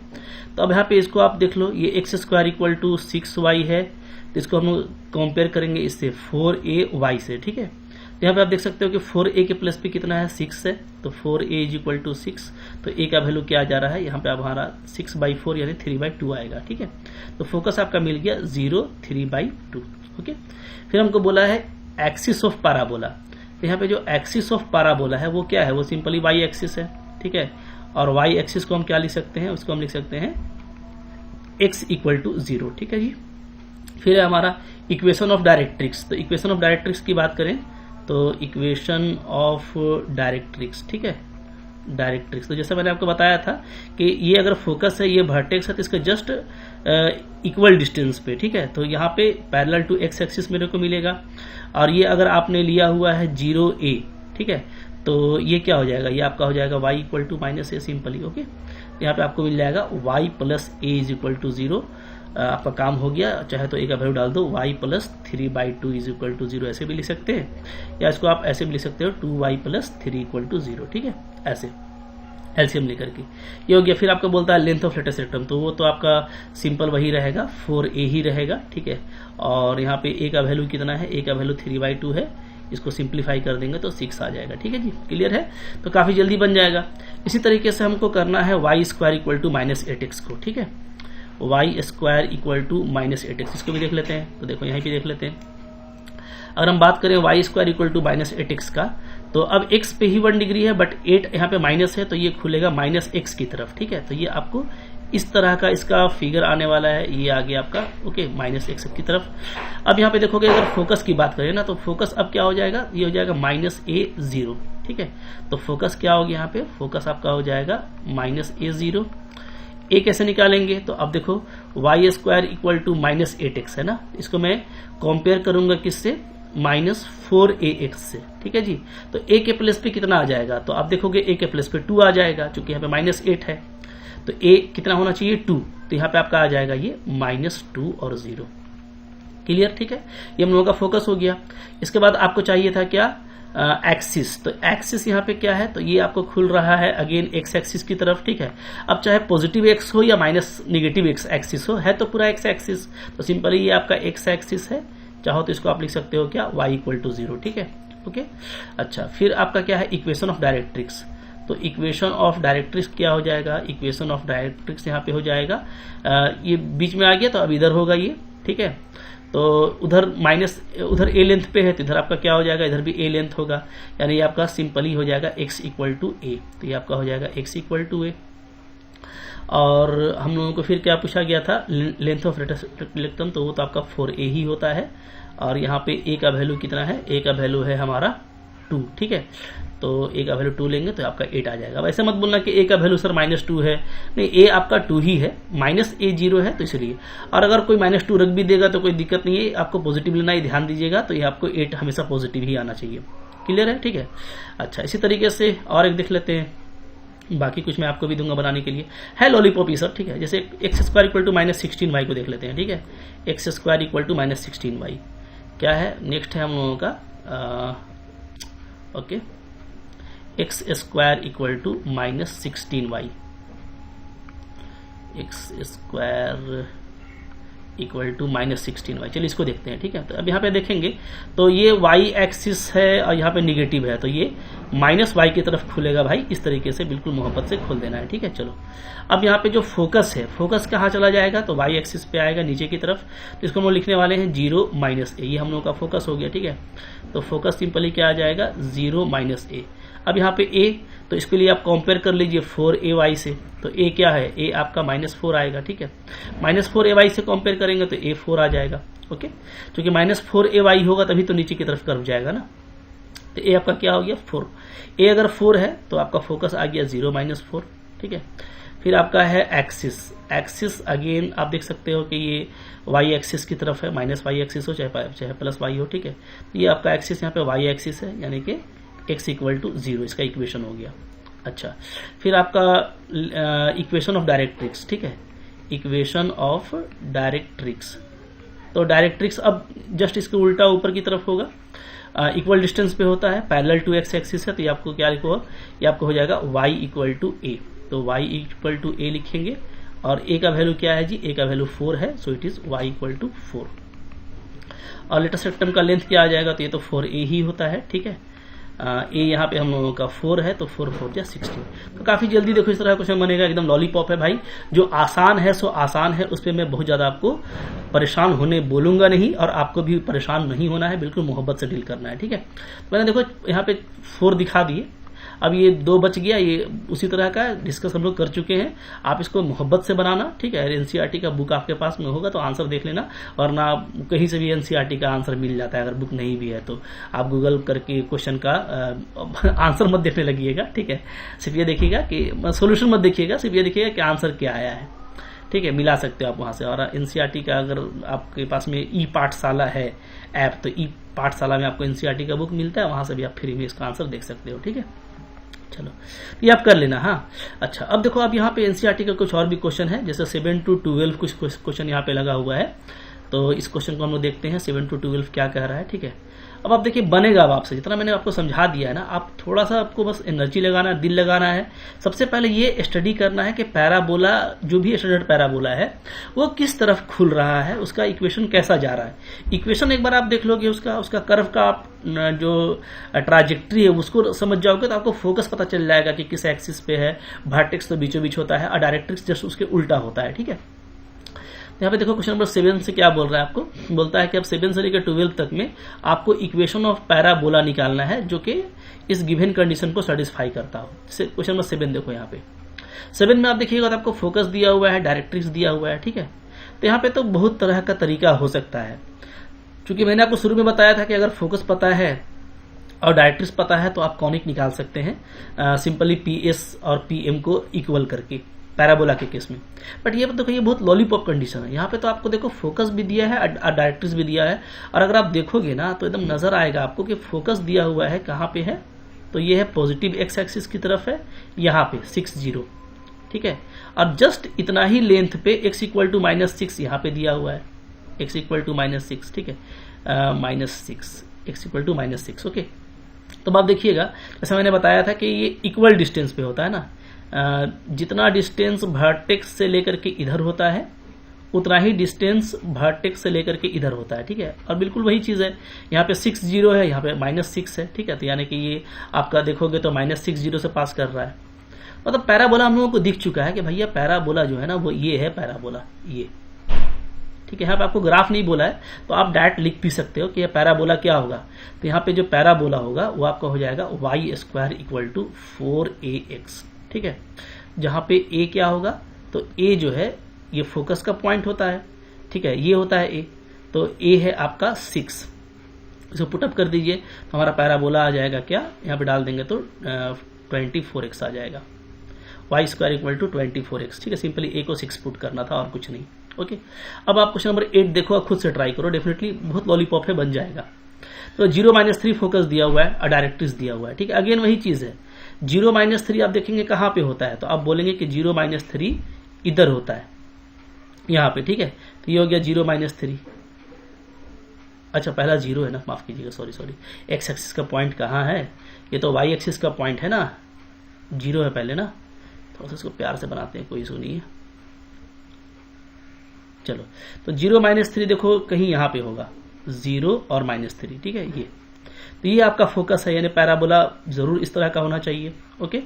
तो अब यहाँ पे इसको आप देख लो, ये x² इक्वल टू 6y है, तो इसको हम लोग कंपेयर करेंगे इससे 4ay से, ठीक है। तो यहाँ पे आप देख सकते हो कि 4a के प्लस पे कितना है 6 है, तो 4a इज इक्वल टू 6, तो a का वैल्यू क्या जा रहा है यहाँ पे, अब हमारा 6/4 यानी 3/2 आएगा, ठीक है। तो फोकस आपका मिल गया 0 3/2, ओके। फिर हमको बोला है एक्सिस ऑफ पैराबोला। तो यहाँ पे जो एक्सिस ऑफ पैराबोला है वो क्या है, वो सिंपली y एक्सिस है, ठीक है। और y एक्सिस को हम क्या लिख सकते हैं, उसको हम लिख सकते हैं x इक्वल टू 0, ठीक है जी। फिर है हमारा इक्वेशन ऑफ डायरेक्ट्रिक्स। तो इक्वेशन ऑफ डायरेक्ट्रिक्स की बात करें तो इक्वेशन ऑफ डायरेक्ट्रिक्स, ठीक है, डायरेक्ट्रिक्स। तो जैसे मैंने आपको बताया था कि ये अगर फोकस है, ये वर्टेक्स है, तो इसका जस्ट इक्वल डिस्टेंस पे, ठीक है। तो यहाँ पे पैरेलल टू एक्स एक्सिस मेरे को मिलेगा, और ये अगर आपने लिया हुआ है 0a, ठीक है, तो ये क्या हो जाएगा, ये आपका हो जाएगा y equal to -a simply, okay. यहाँ पे आपको मिल जाएगा y plus a is equal to 0, आपका काम हो गया। चाहे तो a का वैल्यू डाल दो, y plus 3/2 is equal to 0, ऐसे भी लिख सकते हैं, या इसको आप ऐसे भी लिख सकते हो 2y प्लस 3 इक्वल टू 0, ठीक है, ऐसे एलसीएम लेकर के ये हो गया। फिर आपका बोलता है लेंथ ऑफ लेटस रेक्टम, तो वो तो आपका सिंपल वही रहेगा, 4a ही रहेगा, ठीक है। और यहाँ पे a का वैल्यू कितना है, a का वैल्यू 3/2 है, इसको सिंप्लीफाई कर देंगे तो 6 आ जाएगा, ठीक है जी, क्लियर है। तो काफी जल्दी बन जाएगा। इसी तरीके से हमको करना है y² इक्वल टू -8x को, ठीक है, y² इक्वल टू -8x, इसको भी देख लेते हैं। तो देखो यहाँ भी देख लेते हैं, अगर हम बात करें y² इक्वल टू -8x का, तो अब x पे ही 1 डिग्री है, बट 8 यहाँ पे माइनस है, तो ये खुलेगा -x की तरफ, ठीक है। तो ये आपको इस तरह का इसका फिगर आने वाला है, ये आ गया आपका, ओके, -x की तरफ। अब यहाँ पे देखोगे अगर फोकस की बात करें ना, तो फोकस अब क्या हो जाएगा, ये हो जाएगा -a0, ठीक है। तो फोकस क्या होगा यहाँ पे, फोकस आपका हो जाएगा -a0। a कैसे निकालेंगे, तो अब देखो y² इक्वल टू -8x है ना, इसको मैं कंपेयर करूंगा किससे, -4ax से, ठीक है जी। तो a के प्लेस पे कितना आ जाएगा, तो आप देखोगे a के प्लेस पे 2 आ जाएगा, चूंकि यहाँ पे -8 है, तो a कितना होना चाहिए 2, तो यहाँ पे आपका आ जाएगा ये -2 और 0, क्लियर, ठीक है। ये हम लोगों का फोकस हो गया। इसके बाद आपको चाहिए था क्या, एक्सिस। तो एक्सिस यहाँ पे क्या है, तो ये आपको खुल रहा है अगेन एक्स एक्सिस की तरफ, ठीक है। अब चाहे पॉजिटिव एक्स हो या नेगेटिव एक्स एक्सिस हो, है तो पूरा एक्स एक्सिस, तो सिंपली ये आपका एक्स एक्सिस है, चाहो तो इसको आप लिख सकते हो क्या, y इक्वल टू 0, ठीक है, ओके। अच्छा, फिर आपका क्या है, इक्वेशन ऑफ डायरेक्ट्रिक्स। तो इक्वेशन ऑफ डायरेक्ट्रिक्स क्या हो जाएगा, इक्वेशन ऑफ डायरेक्ट्रिक्स यहाँ पे हो जाएगा, ये बीच में आ गया तो अब इधर होगा ये, ठीक है। तो उधर a लेंथ पे है, तो इधर आपका क्या हो जाएगा, इधर भी a लेंथ होगा, यानी ये आपका सिंपली हो जाएगा x इक्वल टू a, तो ये आपका हो जाएगा x इक्वल टू a। और हम लोगों को फिर क्या पूछा गया था, लेंथ ऑफ रेक्टेंगल, तो वो तो आपका 4a ही होता है। और यहाँ पे a का वैल्यू कितना है, a का वैल्यू है हमारा 2, ठीक है। तो a का वैल्यू 2 लेंगे तो आपका 8 आ जाएगा। अब ऐसे मत बोलना कि a का वैल्यू सर -2 है, नहीं, a आपका 2 ही है, -a 0 है तो इसलिए। और अगर कोई -2 रख भी देगा तो कोई दिक्कत नहीं है, आपको पॉजिटिव लेना ही, ध्यान दीजिएगा। तो ये आपको 8 हमेशा पॉजिटिव ही आना चाहिए। क्लियर है, ठीक है। अच्छा, इसी तरीके से और एक देख लेते हैं, बाकी कुछ मैं आपको भी दूंगा बनाने के लिए, है लॉलीपॉप ही सब, ठीक है। जैसे x² = -16y को देख लेते हैं, ठीक है। x² = -16y क्या है, नेक्स्ट है हम लोगों का okay, x² = -16y, x² = -16y। चलिए इसको देखते हैं, ठीक है। तो अब यहाँ पे देखेंगे तो ये y एक्सिस है और यहाँ पे निगेटिव है, तो ये -y की तरफ खुलेगा भाई, इस तरीके से बिल्कुल मोहब्बत से खोल देना है, ठीक है। चलो, अब यहाँ पे जो फोकस है, फोकस कहाँ चला जाएगा, तो y एक्सिस पे आएगा नीचे की तरफ, तो इसको हम लोग लिखने वाले हैं 0 - a, ये हम लोग का फोकस हो गया, ठीक है। तो फोकस सिंपली क्या आ जाएगा, 0 - a। अब यहाँ पे a, तो इसके लिए आप कंपेयर कर लीजिए 4ay से, तो a क्या है, a आपका -4 आएगा, ठीक है। -4ay से कंपेयर करेंगे तो a 4 आ जाएगा, ओके। क्योंकि -4ay होगा तभी तो नीचे की तरफ कर्व जाएगा ना, तो a आपका क्या हो गया 4। a अगर 4 है तो आपका फोकस आ गया 0 - 4, ठीक है। फिर आपका है एक्सिस, एक्सिस अगेन आप देख सकते हो कि ये y एक्सिस की तरफ है, -y एक्सिस हो चाहे प्लस y हो, ठीक है। ये आपका एक्सिस यहाँ पे y एक्सिस है, यानी कि x = 0, इसका इक्वेशन हो गया। अच्छा, फिर आपका इक्वेशन ऑफ डायरेक्ट्रिक्स, ठीक है, इक्वेशन ऑफ डायरेक्ट्रिक्स। तो डायरेक्ट्रिक्स अब जस्ट इसके उल्टा ऊपर की तरफ होगा, इक्वल डिस्टेंस पे होता है, पैरेलल टू x एक्सिस है, तो ये आपको क्या लिखोगा, ये आपको हो जाएगा y = a, तो y = a लिखेंगे। और a का वैल्यू क्या है जी, a का वैल्यू 4 है, सो इट इज y = 4। और लेटेस्ट रेक्टम का लेंथ क्या आ जाएगा, तो ये तो 4a ही होता है, ठीक है। ए यहाँ पे हम लोगों का 4 है, तो 4 × 4 = 16। तो काफी जल्दी देखो इस तरह क्वेश्चन बनेगा, एकदम लॉलीपॉप है भाई। जो आसान है सो आसान है, उस पर मैं बहुत ज्यादा आपको परेशान होने बोलूंगा नहीं, और आपको भी परेशान नहीं होना है, बिल्कुल मोहब्बत से डील करना है, ठीक है। तो मैंने देखो यहाँ पे 4 दिखा दिए, अब ये 2 बच गया, ये उसी तरह का डिस्कस हम लोग कर चुके हैं। आप इसको मोहब्बत से बनाना, ठीक है। एनसीईआरटी का बुक आपके पास में होगा तो आंसर देख लेना, वरना कहीं से भी एनसीईआरटी का आंसर मिल जाता है, अगर बुक नहीं भी है तो आप गूगल करके क्वेश्चन का आंसर मत देखने लगिएगा, ठीक है। सिर्फ ये देखिएगा कि सोल्यूशन मत देखिएगा, सिर्फ ये देखिएगा कि आंसर क्या आया है, ठीक है। मिला सकते हो आप वहां से। और एनसीईआरटी का अगर आपके पास में ई पाठशाला है ऐप, तो ई पाठशाला में आपको एनसीईआरटी का बुक मिलता है, वहां से भी आप फ्री में इसका आंसर देख सकते हो, ठीक है। चलो, ये आप कर लेना। हाँ, अच्छा, अब देखो, अब यहाँ पे एनसीईआरटी का कुछ और भी क्वेश्चन है, जैसे 7 to 12 कुछ क्वेश्चन यहाँ पे लगा हुआ है, तो इस क्वेश्चन को हम लोग देखते हैं 7 to 12 क्या कह रहा है, ठीक है। अब आप देखिए, बनेगा अब आपसे, जितना मैंने आपको समझा दिया है ना, आप थोड़ा सा आपको बस एनर्जी लगाना है, दिल लगाना है। सबसे पहले ये स्टडी करना है कि पैराबोला, जो भी स्टैंडर्ड पैराबोला है, वो किस तरफ खुल रहा है, उसका इक्वेशन कैसा जा रहा है। इक्वेशन एक बार आप देख लोगे, उसका कर्व का आप जो ट्राजेक्ट्री है उसको समझ जाओगे, तो आपको फोकस पता चल जाएगा कि किस एक्सिस पे है। वर्टेक्स तो बीचों बीच होता है और डायरेक्ट्रिक्स जस्ट उसके उल्टा होता है, ठीक है। यहाँ पे देखो क्वेश्चन नंबर 7 से क्या बोल रहा है आपको, बोलता है कि अब 7 से लेकर 12 तक में आपको इक्वेशन ऑफ पैराबोला निकालना है जो कि इस गिवन कंडीशन को सेटिस्फाई करता हो। जैसे क्वेश्चन नंबर 7 देखो, यहाँ पे 7 में आप देखिएगा तो आपको फोकस दिया हुआ है, डायरेक्ट्रिक्स दिया हुआ है, ठीक है। तो यहाँ पे तो बहुत तरह का तरीका हो सकता है, क्योंकि मैंने आपको शुरू में बताया था कि अगर फोकस पता है और डायरेक्ट्रिक्स पता है तो आप कॉनिक निकाल सकते हैं सिंपली PS और PM को इक्वल करके, पैराबोला के केस में। बट ये देखो, ये बहुत लॉलीपॉप कंडीशन है। यहाँ पे तो आपको देखो फोकस भी दिया है और डायरेक्ट्रिक्स भी दिया है, और अगर आप देखोगे ना तो एकदम नजर आएगा आपको कि फोकस दिया हुआ है कहाँ पे है, तो ये है पॉजिटिव x एक्सिस की तरफ है, यहाँ पे 60, ठीक है। और जस्ट इतना ही लेंथ पे x = -6 यहाँ पे दिया हुआ है, x = -6, ठीक है, -6, x = -6, ओके। तो आप देखिएगा, जैसा मैंने बताया था कि ये इक्वल डिस्टेंस पे होता है ना, जितना डिस्टेंस वर्टेक्स से लेकर के इधर होता है उतना ही डिस्टेंस वर्टेक्स से लेकर के इधर होता है, ठीक है। और बिल्कुल वही चीज है, यहाँ पे 60 है, यहाँ पे -6 है, ठीक है। तो यानी कि ये आपका देखोगे तो -60 से पास कर रहा है। मतलब पैराबोला हम लोगों को दिख चुका है कि भैया पैराबोला जो है ना वो ये है पैराबोला, ये, ठीक है। यहाँ पे आपको ग्राफ नहीं बोला है तो आप डायरेक्ट लिख भी सकते हो कि यह पैराबोला क्या होगा। तो यहाँ पे जो पैराबोला होगा वो आपका हो जाएगा y² = 4ax, ठीक है। जहाँ पे ए क्या होगा, तो ए जो है ये फोकस का पॉइंट होता है, ठीक है, ये होता है ए, तो ए है आपका 6। इसको पुटअप कर दीजिए तो हमारा पैराबोला आ जाएगा क्या, यहाँ पे डाल देंगे तो 24x आ जाएगा, Y square equal to 24x, ठीक है। सिंपली ए को 6 पुट करना था और कुछ नहीं, ओके। अब आप क्वेश्चन नंबर 8 देखो, खुद से ट्राई करो, डेफिनेटली बहुत लॉलीपॉप है, बन जाएगा। तो 0-3 फोकस दिया हुआ है, डायरेक्ट्रिक्स दिया हुआ है, ठीक है। अगेन वही चीज है, 0-3 आप देखेंगे कहाँ पे होता है, तो आप बोलेंगे कि 0-3 इधर होता है, यहाँ पे, ठीक है। तो ये हो गया 0-3, अच्छा पहला 0 है ना, माफ कीजिएगा, सॉरी, एक्स एक्सिस का पॉइंट कहाँ है, ये तो वाई एक्सिस का पॉइंट है ना, 0 है पहले ना, थोड़ा सा इसको प्यार से बनाते हैं, कोई इशू नहीं है। चलो, तो 0-3 देखो कहीं यहाँ पे होगा, 0 और -3, ठीक है। ये तो ये आपका फोकस है, यानी पैराबोला जरूर इस तरह का होना चाहिए, ओके।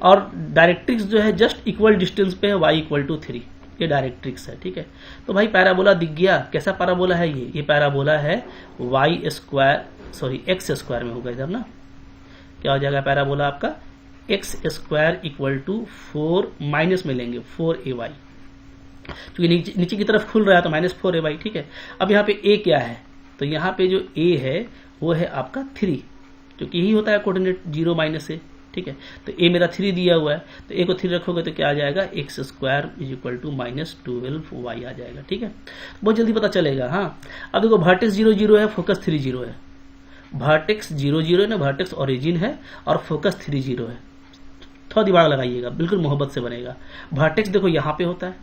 और डायरेक्ट्रिक्स जो है जस्ट इक्वल डिस्टेंस पे है, y = 3, ये डायरेक्ट्रिक्स है, ठीक है। तो भाई पैराबोला दिख गया, कैसा पैराबोला है ये पैराबोला है x स्क्वायर में होगा इधर ना, क्या हो जाएगा पैराबोला आपका, x स्क्वायर = 4 माइनस में लेंगे 4ay, क्योंकि नीचे की तरफ खुल रहा है तो -4ay, ठीक है। अब यहाँ पे a क्या है, तो यहाँ पे जो a है वो है आपका 3, क्योंकि यही होता है कोऑर्डिनेट 0-a, ठीक है। तो a मेरा 3 दिया हुआ है, तो a को 3 रखोगे तो क्या आ जाएगा, x स्क्वायर = -12y आ जाएगा, ठीक है। बहुत जल्दी पता चलेगा। हाँ, अब देखो वर्टेक्स 0-0 है, फोकस 3-0 है, वर्टेक्स 0-0 है ना, वर्टेक्स ओरिजिन है और फोकस 3-0 है, थोड़ा दिमाग लगाइएगा, बिल्कुल मोहब्बत से बनेगा। वर्टेक्स देखो यहाँ पे होता है,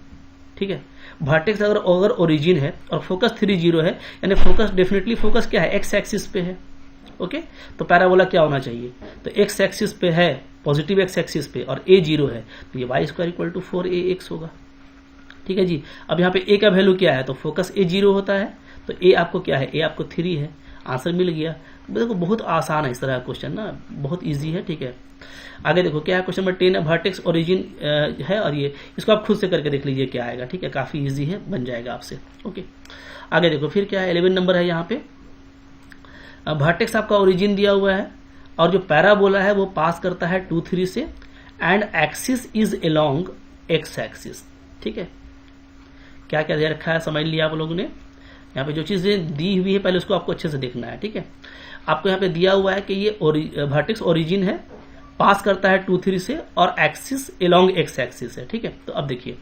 ठीक है। वर्टेक्स अगर ओरिजिन है और फोकस 3-0 है, यानी फोकस डेफिनेटली फोकस क्या है, एक्स एक्सिस पे है, ओके। तो पैराबोला क्या होना चाहिए, तो एक्स एक्सिस पे है, पॉजिटिव एक्स एक्सिस पे, और a 0 है, तो ये y स्क्वायर = 4ax होगा, ठीक है जी। अब यहाँ पे a का वैल्यू क्या है, तो फोकस a 0 होता है, तो a आपको क्या है, a आपको 3 है, आंसर मिल गया। देखो बहुत आसान है इस तरह का क्वेश्चन ना, बहुत ईजी है, ठीक है। आगे देखो क्या है, क्वेश्चन नंबर 10 है, वर्टेक्स ओरिजिन है, और ये इसको आप खुद से करके देख लीजिए क्या आएगा, ठीक है, काफी इजी है, बन जाएगा आपसे, ओके। आगे देखो फिर क्या है, 11 नंबर है यहाँ पे, वर्टेक्स आपका ओरिजिन दिया हुआ है और जो पैराबोला है वो पास करता है 2-3 से, and axis is along x axis, ठीक है। क्या क्या दे रखा है समझ लिया आप लोगों ने, यहाँ पे जो चीजें दी हुई है पहले उसको आपको अच्छे से देखना है, ठीक है। आपको यहाँ पे दिया हुआ है कि ये वर्टेक्स ओरिजिन है, पास करता है 2-3 से, और एक्सिस अलोंग एक्स एक्सिस है, ठीक है। तो अब देखिए,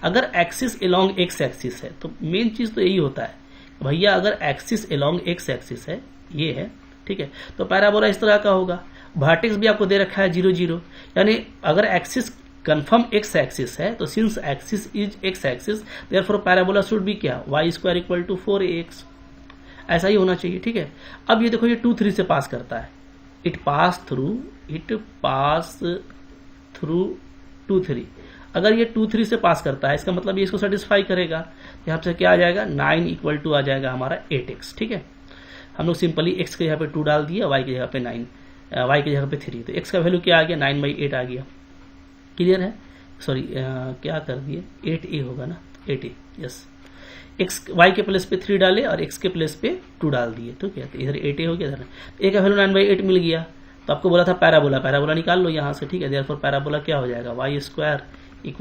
अगर एक्सिस अलोंग एक्स एक्सिस है तो मेन चीज तो यही होता है भैया, अगर एक्सिस अलोंग एक्स एक्सिस है, ये है, ठीक है, तो पैराबोला इस तरह का होगा। वर्टेक्स भी आपको दे रखा है 0-0, यानी अगर एक्सिस कंफर्म एक्स एक्सिस है, तो since axis is x axis, therefore parabola should be क्या, y स्क्वायर = 4ax, ऐसा ही होना चाहिए, ठीक है। अब ये देखो, ये 2-3 से पास करता है, इट पास थ्रू 2-3, अगर ये 2-3 से पास करता है, इसका मतलब ये इसको सेटिस्फाई करेगा। यहाँ से क्या आ जाएगा, 9 = आ जाएगा हमारा 8x, ठीक है। हम लोग सिंपली x के जगह पे 2 डाल दिया, y की जगह पे 9, y की जगह पे 3, तो x का वैल्यू क्या आ गया, 9/8 आ गया, क्लियर है। सॉरी क्या कर दिए, 8a होगा ना, 8a, यस। x y के प्लेस पे 3 डाले और x के प्लेस पे 2 डाल दिए, ठीक है। तो इधर 8a हो गया, इधर a का वैल्यू 9/8 मिल गया। तो आपको बोला था पैराबोला निकाल लो यहाँ से, ठीक है। देयरफॉर पैराबोला क्या हो जाएगा, y स्क्वायर =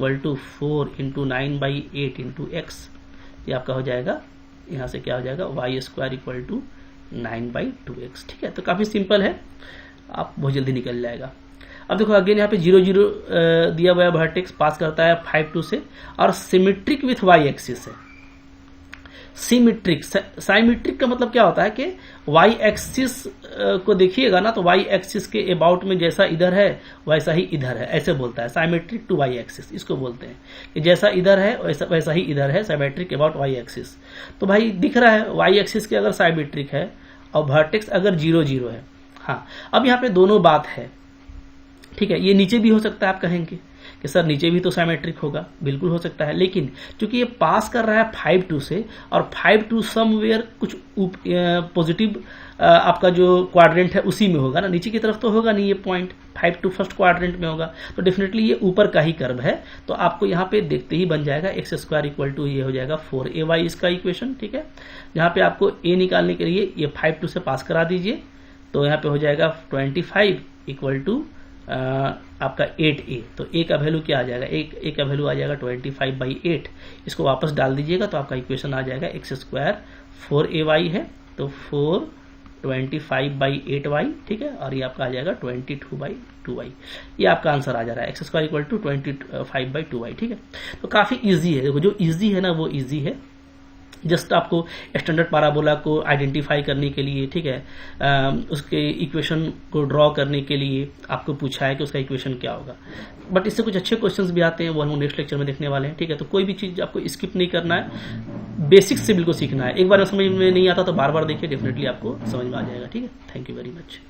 4 × 9/8 × x, ये आपका हो जाएगा, यहाँ से क्या हो जाएगा, y स्क्वायर = 9/2x, ठीक है। तो काफी सिंपल है, आप बहुत जल्दी निकल जाएगा। अब देखो अगेन यहाँ पे 0-0 दिया हुआ है, वर्टेक्स पास करता है 5-2 से, और सिमेट्रिक विथ y एक्सिस है। सिमेट्रिक, साइमेट्रिक का मतलब क्या होता है कि y एक्सिस को देखिएगा ना, तो y एक्सिस के अबाउट में जैसा इधर है वैसा ही इधर है, ऐसे बोलता है, साइमेट्रिक टू y एक्सिस इसको बोलते हैं, कि जैसा इधर है वैसा ही इधर है, साइमेट्रिक अबाउट y एक्सिस। तो भाई दिख रहा है y एक्सिस के अगर साइमेट्रिक है और वर्टेक्स अगर 0-0 है। हाँ, अब यहाँ पे दोनों बात है, ठीक है। ये नीचे भी हो सकता है, आप कहेंगे कि सर नीचे भी तो साइमेट्रिक होगा, बिल्कुल हो सकता है, लेकिन क्योंकि ये पास कर रहा है 5-2 से, और 5-2 समवेयर कुछ पॉजिटिव आपका जो क्वाड्रेंट है उसी में होगा ना, नीचे की तरफ तो होगा नहीं, ये पॉइंट 5-2 फर्स्ट क्वाड्रेंट में होगा, तो डेफिनेटली ये ऊपर का ही कर्व है। तो आपको यहाँ पे देखते ही बन जाएगा x स्क्वायर = ये हो जाएगा 4ay, इसका इक्वेशन, ठीक है। यहाँ पे आपको a निकालने के लिए ये 5-2 से पास करा दीजिए, तो यहाँ पे हो जाएगा 25 = आपका 8a, तो a का वैल्यू क्या आ जाएगा, a का वैल्यू आ जाएगा 25/8। इसको वापस डाल दीजिएगा तो आपका इक्वेशन आ जाएगा x²। 4ay है तो 425/8y, ठीक है, और ये आपका आ जाएगा 22/2y। ये आपका आंसर आ जा रहा है, x² = 25/2y, ठीक है। तो काफी इजी है, देखो जो इजी है ना वो इजी है। जस्ट आपको स्टैंडर्ड पैराबोला को आइडेंटिफाई करने के लिए, ठीक है, उसके इक्वेशन को ड्रॉ करने के लिए आपको पूछा है कि उसका इक्वेशन क्या होगा। बट इससे कुछ अच्छे क्वेश्चंस भी आते हैं, वो हम नेक्स्ट लेक्चर में देखने वाले हैं, ठीक है। तो कोई भी चीज आपको स्किप नहीं करना है, बेसिक्स से बिल्कुल सीखना है। एक बार समझ में नहीं आता तो बार बार देखिए, डेफिनेटली आपको समझ में आ जाएगा, ठीक है। Thank you very much.